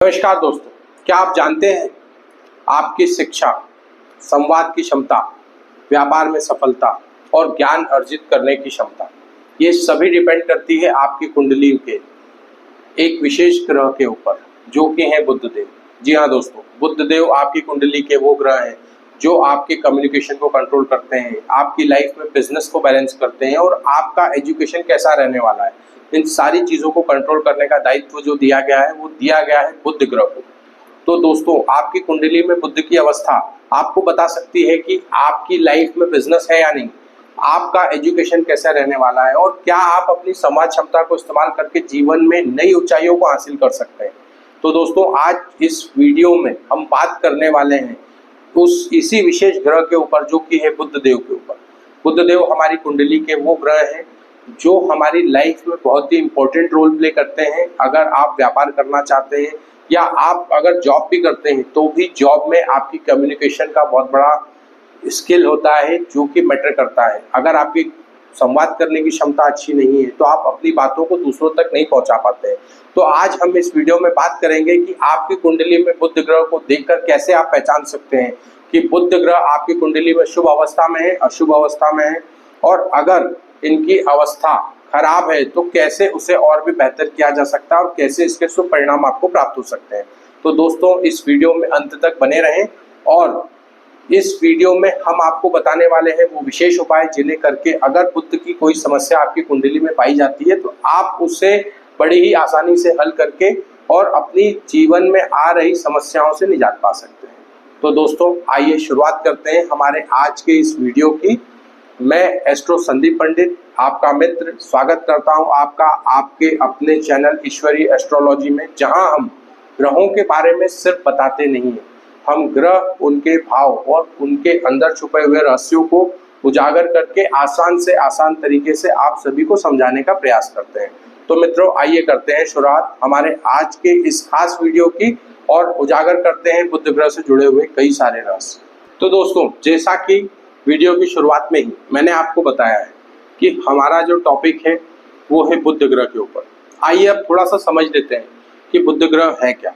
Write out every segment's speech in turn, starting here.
नमस्कार दोस्तों, क्या आप जानते हैं आपकी शिक्षा, संवाद की क्षमता, व्यापार में सफलता और ज्ञान अर्जित करने की क्षमता, ये सभी डिपेंड करती है आपकी कुंडली के एक विशेष ग्रह के ऊपर, जो कि है बुध देव। जी हाँ दोस्तों, बुध देव आपकी कुंडली के वो ग्रह हैं जो आपके कम्युनिकेशन को कंट्रोल करते हैं, आपकी लाइफ में बिजनेस को बैलेंस करते हैं और आपका एजुकेशन कैसा रहने वाला है, इन सारी चीज़ों को कंट्रोल करने का दायित्व जो दिया गया है वो दिया गया है बुध ग्रह को। तो दोस्तों, आपकी कुंडली में बुध की अवस्था आपको बता सकती है कि आपकी लाइफ में बिजनेस है या नहीं, आपका एजुकेशन कैसा रहने वाला है और क्या आप अपनी समाज क्षमता को इस्तेमाल करके जीवन में नई ऊंचाइयों को हासिल कर सकते हैं। तो दोस्तों, आज इस वीडियो में हम बात करने वाले हैं इसी विशेष ग्रह के ऊपर, जो कि है बुध देव के ऊपर। बुध देव हमारी कुंडली के वो ग्रह हैं जो हमारी लाइफ में बहुत ही इंपॉर्टेंट रोल प्ले करते हैं। अगर आप व्यापार करना चाहते हैं या आप अगर जॉब भी करते हैं तो भी जॉब में आपकी कम्युनिकेशन का बहुत बड़ा स्किल होता है जो कि मैटर करता है। अगर आपकी संवाद करने की क्षमता अच्छी नहीं है तो आप अपनी बातों को दूसरों तक नहीं पहुंचा पाते हैं। तो आज हम इस वीडियो में बात करेंगे कि आपकी कुंडली में बुध ग्रह को देखकर कैसे आप पहचान सकते हैं कि बुध ग्रह आपकी कुंडली में शुभ अवस्था में है, अशुभ अवस्था में है, और अगर इनकी अवस्था खराब है तो कैसे उसे और भी बेहतर किया जा सकता है और कैसे इसके शुभ परिणाम आपको प्राप्त हो सकते हैं। तो दोस्तों, इस वीडियो में अंत तक बने रहें और इस वीडियो में हम आपको बताने वाले हैं वो विशेष उपाय जिन्हें करके अगर बुध की कोई समस्या आपकी कुंडली में पाई जाती है तो आप उसे बड़ी ही आसानी से हल करके और अपनी जीवन में आ रही समस्याओं से निजात पा सकते हैं। तो दोस्तों, आइए शुरुआत करते हैं हमारे आज के इस वीडियो की। मैं एस्ट्रो संदीप पंडित, आपका मित्र, स्वागत करता हूं आपका आपके अपने चैनल ईश्वरी एस्ट्रोलॉजी में, जहां हम ग्रहों के बारे में सिर्फ बताते नहीं हैं, हम ग्रह, उनके भाव और उनके अंदर छुपे हुए रहस्यों को उजागर करके आसान से आसान तरीके से आप सभी को समझाने का प्रयास करते हैं। तो मित्रों, आइए करते हैं शुरुआत हमारे आज के इस खास वीडियो की और उजागर करते हैं बुध ग्रह से जुड़े हुए कई सारे रहस्य। तो दोस्तों, जैसा कि वीडियो की शुरुआत में ही मैंने आपको बताया है कि हमारा जो टॉपिक है वो है बुध ग्रह के ऊपर। आइए अब थोड़ा सा समझ लेते हैं कि बुध ग्रह है क्या।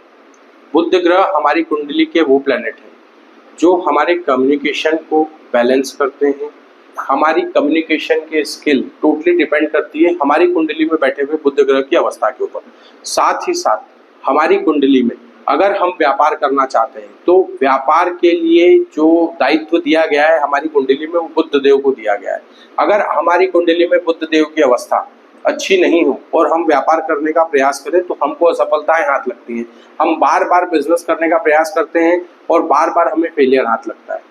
बुध ग्रह हमारी कुंडली के वो प्लैनेट हैं जो हमारे कम्युनिकेशन को बैलेंस करते हैं। हमारी कम्युनिकेशन के स्किल टोटली डिपेंड करती है हमारी कुंडली में बैठे हुए बुध ग्रह की अवस्था के ऊपर। साथ ही साथ हमारी कुंडली में अगर हम व्यापार करना चाहते हैं तो व्यापार के लिए जो दायित्व दिया गया है हमारी कुंडली में वो बुध देव को दिया गया है। अगर हमारी कुंडली में बुध देव की अवस्था अच्छी नहीं हो और हम व्यापार करने का प्रयास करें तो हमको असफलताएं हाथ लगती हैं। हम बार बार बिजनेस करने का प्रयास करते हैं और बार बार हमें फेलियर हाथ लगता है।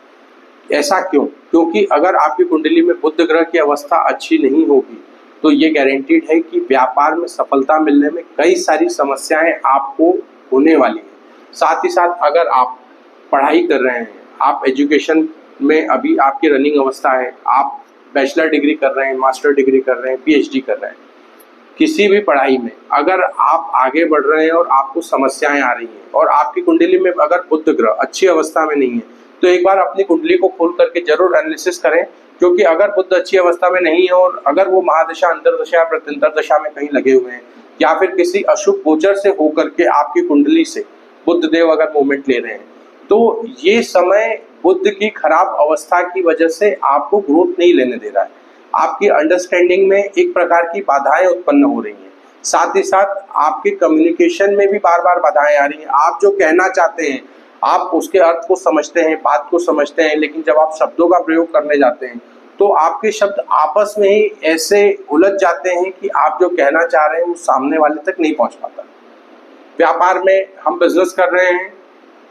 ऐसा क्यों? क्योंकि अगर आपकी कुंडली में बुध ग्रह की अवस्था अच्छी नहीं होगी तो ये गारंटीड है कि व्यापार में सफलता मिलने में कई सारी समस्याएं आपको होने वाली है। साथ ही साथ अगर आप पढ़ाई कर रहे हैं, आप एजुकेशन में अभी आपकी रनिंग अवस्था है, आप बैचलर डिग्री कर रहे हैं, मास्टर डिग्री कर रहे हैं, पीएचडी कर रहे हैं, किसी भी पढ़ाई में अगर आप आगे बढ़ रहे हैं और आपको समस्याएं आ रही हैं और आपकी कुंडली में अगर बुध ग्रह अच्छी अवस्था में नहीं है तो एक बार अपनी कुंडली को खोल करके जरूर एनालिसिस करें। क्योंकि अगर बुध अच्छी अवस्था में नहीं है और अगर वो महादशा, अंतरदशा या प्रत्यंतर दशा में कहीं लगे हुए हैं या फिर किसी अशुभ गोचर से होकर के आपकी कुंडली से बुध देव अगर मूवमेंट ले रहे हैं तो ये समय बुध की खराब अवस्था की वजह से आपको ग्रोथ नहीं लेने दे रहा है। आपकी अंडरस्टैंडिंग में एक प्रकार की बाधाएं उत्पन्न हो रही हैं। साथ ही साथ आपके कम्युनिकेशन में भी बार बार बाधाएं आ रही हैं। आप जो कहना चाहते हैं, आप उसके अर्थ को समझते हैं, बात को समझते हैं, लेकिन जब आप शब्दों का प्रयोग करने जाते हैं तो आपके शब्द आपस में ही ऐसे उलझ जाते हैं कि आप जो कहना चाह रहे हैं वो सामने वाले तक नहीं पहुंच पाता। व्यापार में हम बिजनेस कर रहे हैं,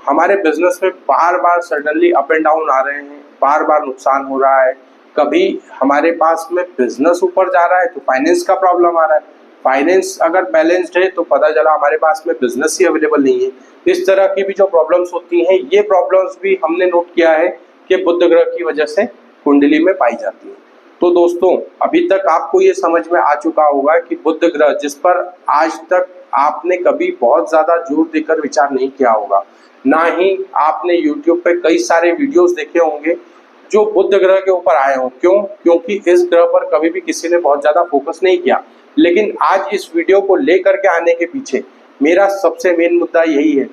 हमारे बिजनेस में बार बार सडनली अप एंड डाउन आ रहे हैं, बार बार नुकसान हो रहा है। कभी हमारे पास में बिजनेस ऊपर जा रहा है तो फाइनेंस का प्रॉब्लम आ रहा है, फाइनेंस अगर बैलेंस्ड है तो पता चला हमारे पास में बिजनेस ही अवेलेबल नहीं है। इस तरह की भी जो प्रॉब्लम्स होती हैं, ये प्रॉब्लम्स भी हमने नोट किया है कि बुध ग्रह की वजह से कुंडली में पाई जाती है। तो दोस्तों, अभी तक आपको ये समझ में आ चुका होगा कि बुध ग्रह, जिस पर आज तक आपने कभी बहुत ज्यादा जोर देकर विचार नहीं किया होगा, ना ही आपने YouTube पे कई सारे वीडियोस देखे होंगे जो बुध ग्रह के ऊपर आए हों। क्यों? क्योंकि इस ग्रह पर कभी भी किसी ने बहुत ज्यादा फोकस नहीं किया। लेकिन आज इस वीडियो को लेकर के आने के पीछे मेरा सबसे मेन मुद्दा यही है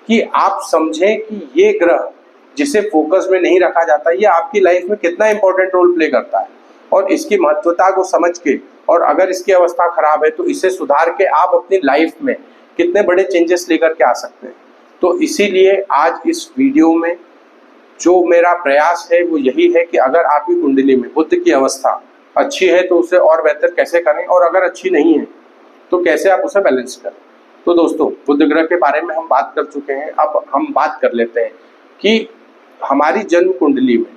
कि आप समझें कि ये ग्रह जिसे फोकस में नहीं रखा जाता, ये आपकी लाइफ में कितना इंपॉर्टेंट रोल प्ले करता है, और इसकी महत्वता को समझ के, और अगर इसकी अवस्था खराब है तो इसे सुधार के आप अपनी लाइफ में कितने बड़े चेंजेस लेकर के आ सकते हैं। तो इसीलिए आज इस वीडियो में जो मेरा प्रयास है वो यही है कि अगर आपकी कुंडली में बुध की अवस्था अच्छी है तो उसे और बेहतर कैसे करें, और अगर अच्छी नहीं है तो कैसे आप उसे बैलेंस करें। तो दोस्तों, बुध ग्रह के बारे में हम बात कर चुके हैं। अब हम बात कर लेते हैं कि हमारी जन्म कुंडली में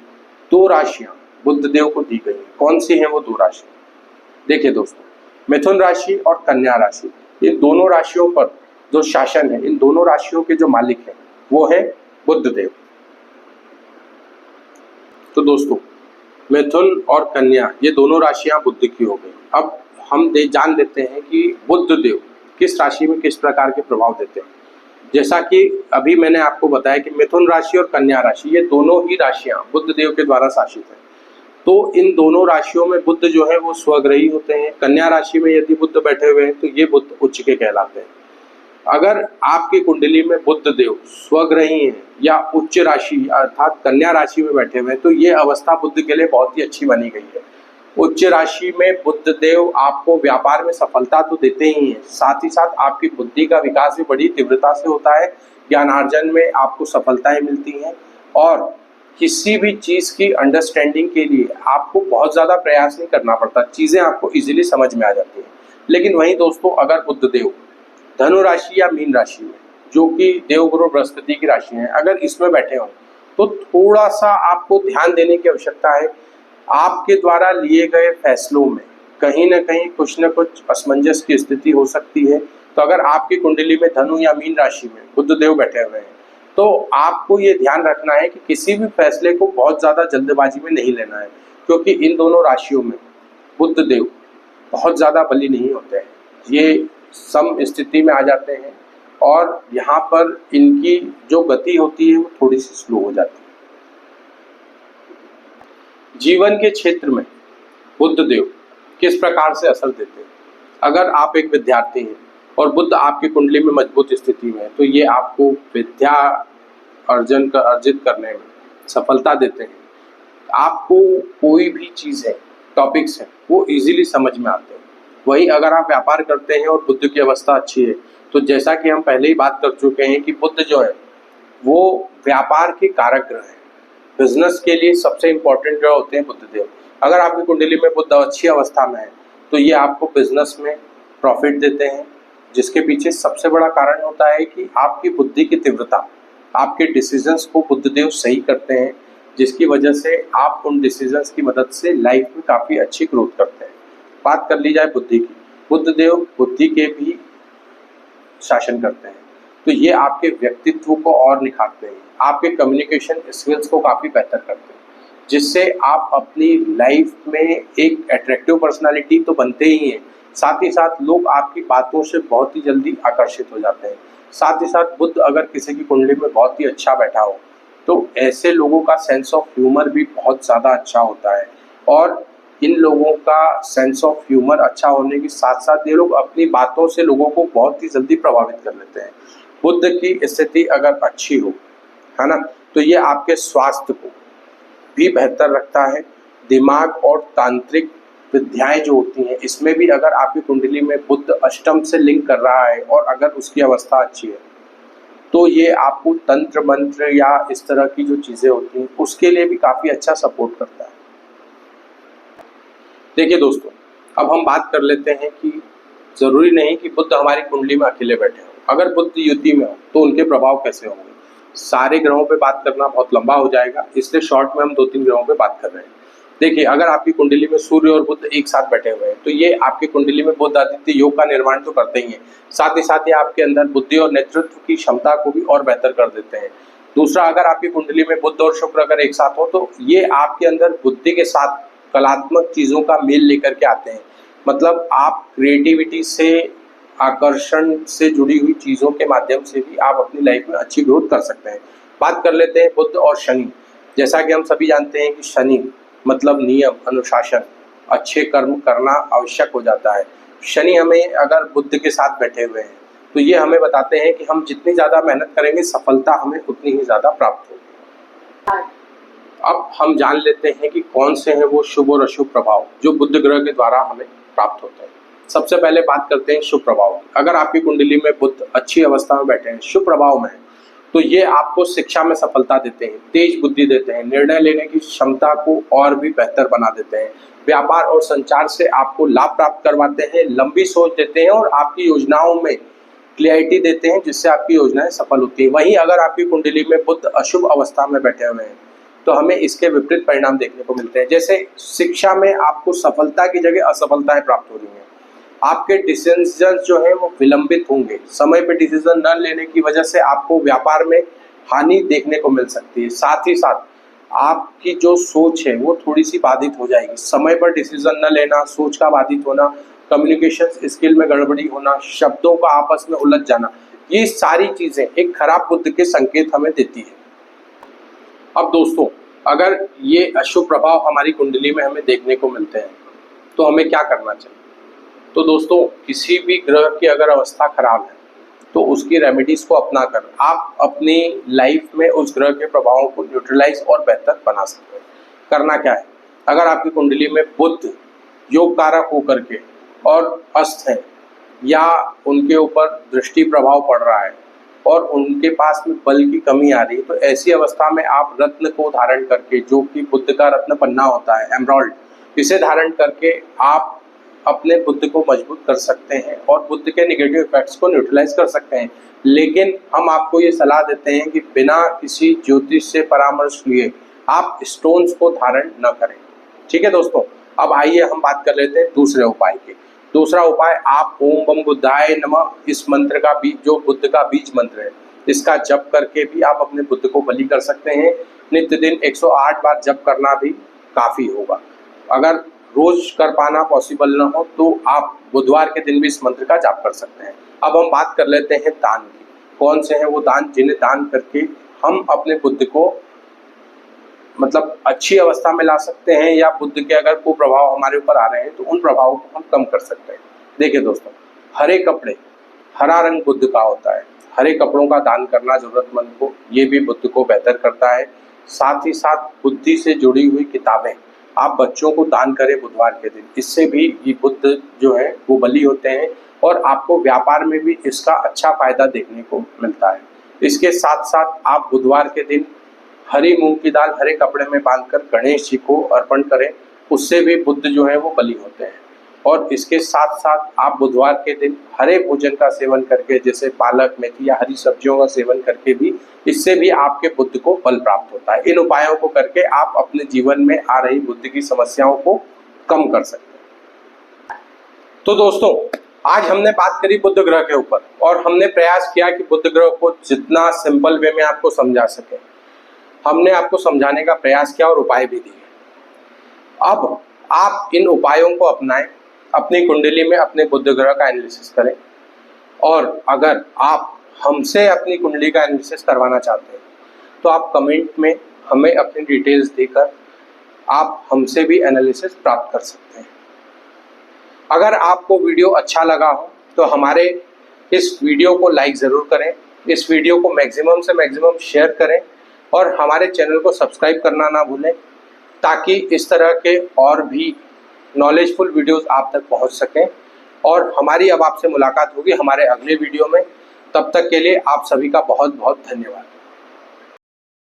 2 राशियां बुध देव को दी गई हैं। कौन सी हैं वो 2 राशियां? देखिए दोस्तों, मिथुन राशि और कन्या राशि, इन दोनों राशियों पर जो शासन है, इन दोनों राशियों के जो मालिक हैं वो है बुध देव। तो दोस्तों, मिथुन और कन्या ये दोनों राशियां बुध की हो गई। अब हम जान लेते हैं कि बुध देव किस राशि में किस प्रकार के प्रभाव देते हैं। जैसा कि अभी मैंने आपको बताया कि मिथुन राशि और कन्या राशि ये दोनों ही राशियां बुध देव के द्वारा शासित हैं। तो इन दोनों राशियों में बुध जो है वो स्वग्रही होते हैं। कन्या राशि में यदि बुध बैठे हुए हैं तो ये बुध उच्च के कहलाते हैं। अगर आपकी कुंडली में बुध देव स्वग्रही हैं या उच्च राशि अर्थात कन्या राशि में बैठे हुए हैं तो ये अवस्था बुध के लिए बहुत ही अच्छी मानी गई है। उच्च राशि में बुध देव आपको व्यापार में सफलता तो देते ही हैं, साथ ही साथ आपकी बुद्धि का विकास भी बड़ी तीव्रता से होता है। ज्ञानार्जन में आपको सफलताएं मिलती हैं, और किसी भी चीज़ की अंडरस्टैंडिंग के लिए आपको बहुत ज़्यादा प्रयास नहीं करना पड़ता, चीज़ें आपको इजीली समझ में आ जाती हैं। लेकिन वहीं दोस्तों, अगर बुध देव धनु राशि या मीन राशि में, जो कि देवगुरु बृहस्पति की राशि है, अगर इसमें बैठे हों तो थोड़ा सा आपको ध्यान देने की आवश्यकता है। आपके द्वारा लिए गए फैसलों में कहीं ना कहीं कुछ न कुछ असमंजस की स्थिति हो सकती है। तो अगर आपकी कुंडली में धनु या मीन राशि में बुध देव बैठे हुए हैं तो आपको ये ध्यान रखना है कि किसी भी फैसले को बहुत ज़्यादा जल्दबाजी में नहीं लेना है, क्योंकि इन दोनों राशियों में बुध देव बहुत ज़्यादा बली नहीं होते हैं। ये सम स्थिति में आ जाते हैं, और यहाँ पर इनकी जो गति होती है वो थोड़ी सी स्लो हो जाती है। जीवन के क्षेत्र में बुध देव किस प्रकार से असर देते हैं? अगर आप एक विद्यार्थी हैं और बुध आपकी कुंडली में मजबूत स्थिति में है तो ये आपको विद्या अर्जित करने में सफलता देते हैं। आपको कोई भी चीज़ है, टॉपिक्स हैं, वो इजीली समझ में आते हैं। वही अगर आप व्यापार करते हैं और बुध की अवस्था अच्छी है तो जैसा कि हम पहले ही बात कर चुके हैं कि बुध जो है वो व्यापार के कारक ग्रह है। बिजनेस के लिए सबसे इम्पोर्टेंट ग्रह होते हैं बुध देव। अगर आपकी कुंडली में बुध अच्छी अवस्था में है तो ये आपको बिजनेस में प्रॉफिट देते हैं, जिसके पीछे सबसे बड़ा कारण होता है कि आपकी बुद्धि की तीव्रता, आपके डिसीजंस को बुध देव सही करते हैं, जिसकी वजह से आप उन डिसीजंस की मदद से लाइफ में काफ़ी अच्छी ग्रोथ करते हैं। बात कर ली जाए बुद्धि की, बुध देव बुद्धि के भी शासन करते हैं, तो ये आपके व्यक्तित्व को और निखारते हैं, आपके कम्युनिकेशन स्किल्स को काफ़ी बेहतर करते हैं, जिससे आप अपनी लाइफ में एक अट्रैक्टिव पर्सनालिटी तो बनते ही हैं, साथ ही साथ लोग आपकी बातों से बहुत ही जल्दी आकर्षित हो जाते हैं। साथ ही साथ बुध अगर किसी की कुंडली में बहुत ही अच्छा बैठा हो तो ऐसे लोगों का सेंस ऑफ ह्यूमर भी बहुत ज़्यादा अच्छा होता है, और इन लोगों का सेंस ऑफ ह्यूमर अच्छा होने के साथ साथ ये लोग अपनी बातों से लोगों को बहुत ही जल्दी प्रभावित कर लेते हैं। बुध की स्थिति अगर अच्छी हो, है ना, तो ये आपके स्वास्थ्य को भी बेहतर रखता है। दिमाग और तांत्रिक विद्याएं जो होती हैं इसमें भी अगर आपकी कुंडली में बुध अष्टम से लिंक कर रहा है और अगर उसकी अवस्था अच्छी है तो ये आपको तंत्र मंत्र या इस तरह की जो चीज़ें होती हैं उसके लिए भी काफ़ी अच्छा सपोर्ट करता है। देखिए दोस्तों, अब हम बात कर लेते हैं कि ज़रूरी नहीं कि बुध हमारी कुंडली में अकेले बैठे हों। अगर बुध युति में हो तो उनके प्रभाव कैसे होंगे? सारे ग्रहों पे बात करना बहुत लंबा हो जाएगा, इसलिए शॉर्ट में हम 2-3 ग्रहों पे बात कर रहे हैं। देखिए, अगर आपकी कुंडली में सूर्य और बुध एक साथ बैठे हुए हैं तो ये आपकी कुंडली में बुध आदित्य योग का निर्माण तो करते ही हैं, साथ ही साथ ये आपके अंदर बुद्धि और नेतृत्व की क्षमता को भी और बेहतर कर देते हैं। दूसरा, अगर आपकी कुंडली में बुध और शुक्र अगर एक साथ हो तो ये आपके अंदर बुद्धि के साथ कलात्मक चीज़ों का मेल लेकर के आते हैं। मतलब आप क्रिएटिविटी से, आकर्षण से जुड़ी हुई चीज़ों के माध्यम से भी आप अपनी लाइफ में अच्छी ग्रोथ कर सकते हैं। बात कर लेते हैं बुध और शनि। जैसा कि हम सभी जानते हैं कि शनि मतलब नियम, अनुशासन, अच्छे कर्म करना आवश्यक हो जाता है। शनि हमें अगर बुध के साथ बैठे हुए हैं तो ये हमें बताते हैं कि हम जितनी ज़्यादा मेहनत करेंगे सफलता हमें उतनी ही ज़्यादा प्राप्त होगी। अब हम जान लेते हैं कि कौन से हैं वो शुभ और अशुभ प्रभाव जो बुध ग्रह के द्वारा हमें प्राप्त होते हैं। सबसे पहले बात करते हैं शुभ प्रभाव की। अगर आपकी कुंडली में बुध अच्छी अवस्था में बैठे हैं, शुभ प्रभाव में है, तो ये आपको शिक्षा में सफलता देते हैं, तेज बुद्धि देते हैं, निर्णय लेने की क्षमता को और भी बेहतर बना देते हैं, व्यापार और संचार से आपको लाभ प्राप्त करवाते हैं, लंबी सोच देते हैं और आपकी योजनाओं में क्लियरिटी देते हैं, जिससे आपकी योजनाएं सफल होती है। वहीं अगर आपकी कुंडली में बुध अशुभ अवस्था में बैठे हुए हैं तो हमें इसके विपरीत परिणाम देखने को मिलते हैं। जैसे शिक्षा में आपको सफलता की जगह असफलताएं प्राप्त हो रही हैं, आपके डिसीजन जो है वो विलंबित होंगे, समय पे डिसीजन न लेने की वजह से आपको व्यापार में हानि देखने को मिल सकती है। साथ ही साथ आपकी जो सोच है वो थोड़ी सी बाधित हो जाएगी, समय पर डिसीजन न लेना, सोच का बाधित होना, कम्युनिकेशन स्किल में गड़बड़ी होना, शब्दों का आपस में उलझ जाना, ये सारी चीजें एक खराब बुध के संकेत हमें देती है। अब दोस्तों, अगर ये अशुभ प्रभाव हमारी कुंडली में हमें देखने को मिलते हैं तो हमें क्या करना चाहिए? तो दोस्तों, किसी भी ग्रह की अगर अवस्था खराब है तो उसकी रेमेडीज को अपना कर आप अपनी लाइफ में उस ग्रह के प्रभावों को न्यूट्रलाइज और बेहतर बना सकते हैं। करना क्या है? अगर आपकी कुंडली में बुध योग कारक होकर के और अस्त है या उनके ऊपर दृष्टि प्रभाव पड़ रहा है और उनके पास में बल की कमी आ रही है, तो ऐसी अवस्था में आप रत्न को धारण करके, जो कि बुध का रत्न पन्ना होता है, एमराल्ड, इसे धारण करके आप अपने बुद्ध को मजबूत कर सकते हैं और बुद्ध के नेगेटिव इफेक्ट्स को न्यूट्रलाइज कर सकते हैं। लेकिन हम आपको ये सलाह देते हैं कि बिना किसी ज्योतिष से परामर्श लिए आप स्टोन्स को धारण न करें। ठीक है दोस्तों, अब आइए हम बात कर लेते हैं दूसरे उपाय की। दूसरा उपाय, आप ओम बम बुद्धाय नमः इस मंत्र का बीज, जो बुद्ध का बीज मंत्र है, इसका जप करके भी आप अपने बुद्ध को बलि कर सकते हैं। नित्य दिन 108 बार जप करना भी काफी होगा। अगर रोज कर पाना पॉसिबल ना हो तो आप बुधवार के दिन भी इस मंत्र का जाप कर सकते हैं। अब हम बात कर लेते हैं दान की। कौन से हैं वो दान जिन्हें दान करके हम अपने बुद्ध को मतलब अच्छी अवस्था में ला सकते हैं, या बुद्ध के अगर कुप्रभाव हमारे ऊपर आ रहे हैं तो उन प्रभावों को हम कम कर सकते हैं। देखिए दोस्तों, हरे कपड़े, हरा रंग बुद्ध का होता है, हरे कपड़ों का दान करना जरूरतमंद को, ये भी बुद्ध को बेहतर करता है। साथ ही साथ बुद्धि से जुड़ी हुई किताबें आप बच्चों को दान करें बुधवार के दिन, इससे भी ये बुद्ध जो है वो बली होते हैं और आपको व्यापार में भी इसका अच्छा फायदा देखने को मिलता है। इसके साथ साथ आप बुधवार के दिन हरी मूंग की दाल हरे कपड़े में बांधकर गणेश जी को अर्पण करें, उससे भी बुद्ध जो है वो बली होते हैं। और इसके साथ साथ आप बुधवार के दिन हरे भोजन का सेवन करके, जैसे पालक, मेथी या हरी सब्जियों का सेवन करके भी, इससे भी आपके बुद्ध को बल प्राप्त होता है। इन उपायों को करके आप अपने जीवन में आ रही बुद्ध की समस्याओं को कम कर सकते हैं। तो दोस्तों, आज हमने बात करी बुध ग्रह के ऊपर और हमने प्रयास किया कि बुध ग्रह को जितना सिंपल वे में आपको समझा सके, हमने आपको समझाने का प्रयास किया और उपाय भी दिए। अब आप इन उपायों को अपनाएं, अपनी कुंडली में अपने बुध ग्रह का एनालिसिस करें, और अगर आप हमसे अपनी कुंडली का एनालिसिस करवाना चाहते हैं तो आप कमेंट में हमें अपनी डिटेल्स देकर आप हमसे भी एनालिसिस प्राप्त कर सकते हैं। अगर आपको वीडियो अच्छा लगा हो तो हमारे इस वीडियो को लाइक ज़रूर करें, इस वीडियो को मैक्सिमम से मैक्सिमम शेयर करें और हमारे चैनल को सब्सक्राइब करना ना भूलें, ताकि इस तरह के और भी नॉलेजफुल वीडियोस आप तक पहुंच सकें। और हमारी अब आपसे मुलाकात होगी हमारे अगले वीडियो में। तब तक के लिए आप सभी का बहुत बहुत धन्यवाद।